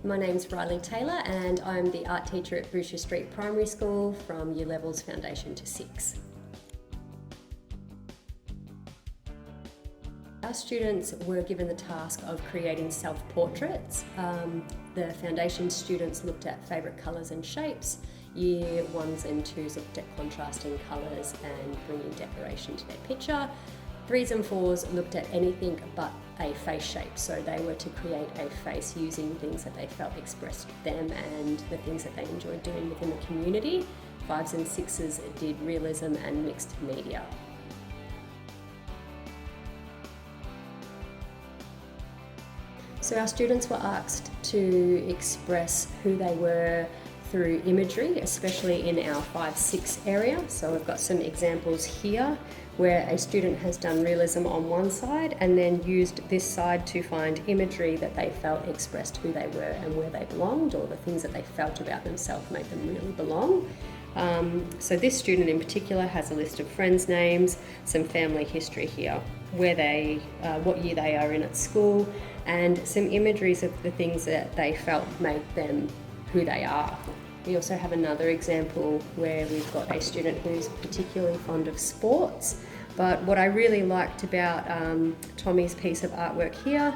My name's Rylea Taylor and I'm the art teacher at Bourchier St Primary School from Year Levels Foundation to 6. Our students were given the task of creating self-portraits. The foundation students looked at favourite colours and shapes. Year 1s and 2s looked at contrasting colours and bringing decoration to their picture. 3s and 4s looked at anything but a face shape, so they were to create a face using things that they felt expressed them and the things that they enjoyed doing within the community. 5s and 6s did realism and mixed media. So our students were asked to express who they were through imagery, especially in our 5-6 area. So we've got some examples here where a student has done realism on one side and then used this side to find imagery that they felt expressed who they were and where they belonged, or the things that they felt about themselves made them really belong. So this student in particular has a list of friends' names, some family history here, where they, what year they are in at school, and some imageries of the things that they felt made them who they are. We also have another example where we've got a student who's particularly fond of sports, but what I really liked about Tommy's piece of artwork here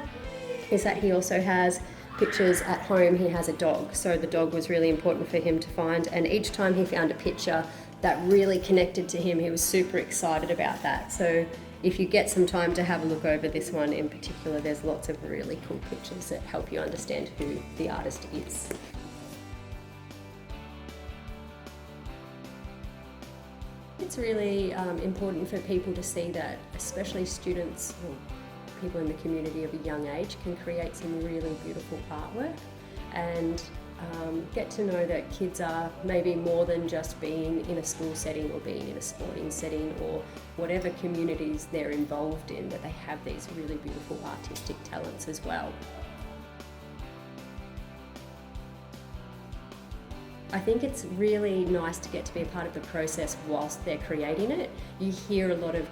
is that he also has pictures at home. He has a dog, so the dog was really important for him to find, and each time he found a picture that really connected to him, he was super excited about that. So if you get some time to have a look over this one in particular, there's lots of really cool pictures that help you understand who the artist is. It's really important for people to see that, especially students or people in the community of a young age, can create some really beautiful artwork and get to know that kids are maybe more than just being in a school setting or being in a sporting setting or whatever communities they're involved in, that they have these really beautiful artistic talents as well. I think it's really nice to get to be a part of the process whilst they're creating it. You hear a lot of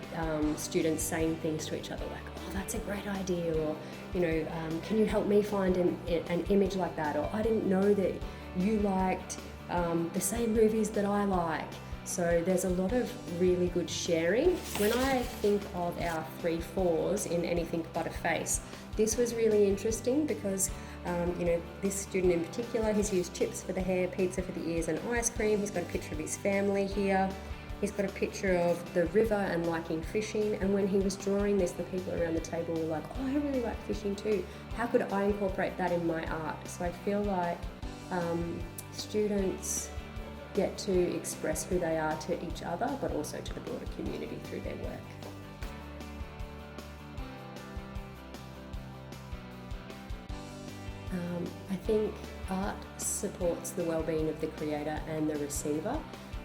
students saying things to each other like, oh, that's a great idea, or, you know, can you help me find an image like that, or I didn't know that you liked the same movies that I like. So there's a lot of really good sharing. When I think of our 3-4s in anything but a face, this was really interesting because you know, this student in particular, he's used chips for the hair, pizza for the ears and ice cream. He's got a picture of his family here. He's got a picture of the river and liking fishing, and when he was drawing this, the people around the table were like, oh, I really like fishing too. How could I incorporate that in my art? So I feel like students get to express who they are to each other, but also to the broader community through their work. I think art supports the well-being of the creator and the receiver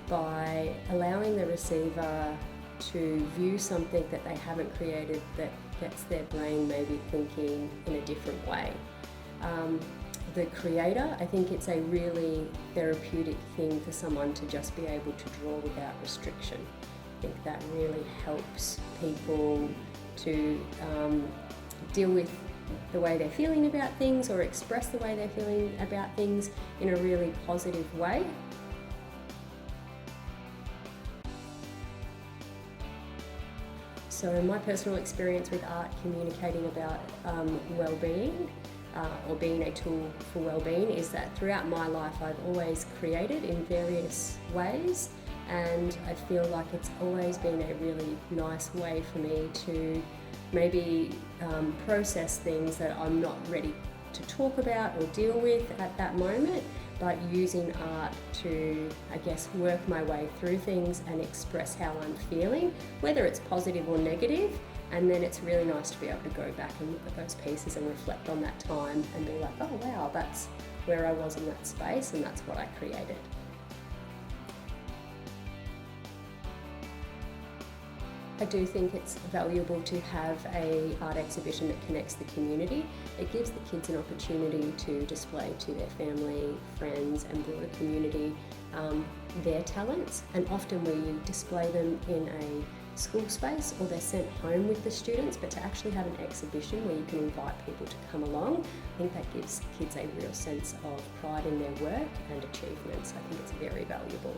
by allowing the receiver to view something that they haven't created that gets their brain maybe thinking in a different way. The creator, I think it's a really therapeutic thing for someone to just be able to draw without restriction. I think that really helps people to deal with the way they're feeling about things or express the way they're feeling about things in a really positive way. So my personal experience with art communicating about well-being or being a tool for well-being is that throughout my life I've always created in various ways, and I feel like it's always been a really nice way for me to maybe process things that I'm not ready to talk about or deal with at that moment, but using art to, I guess, work my way through things and express how I'm feeling, whether it's positive or negative. And then it's really nice to be able to go back and look at those pieces and reflect on that time and be like, oh wow, that's where I was in that space and that's what I created. I do think it's valuable to have an art exhibition that connects the community. It gives the kids an opportunity to display to their family, friends and broader community their talents, and often we display them in a school space or they're sent home with the students, but to actually have an exhibition where you can invite people to come along, I think that gives kids a real sense of pride in their work and achievements. I think it's very valuable.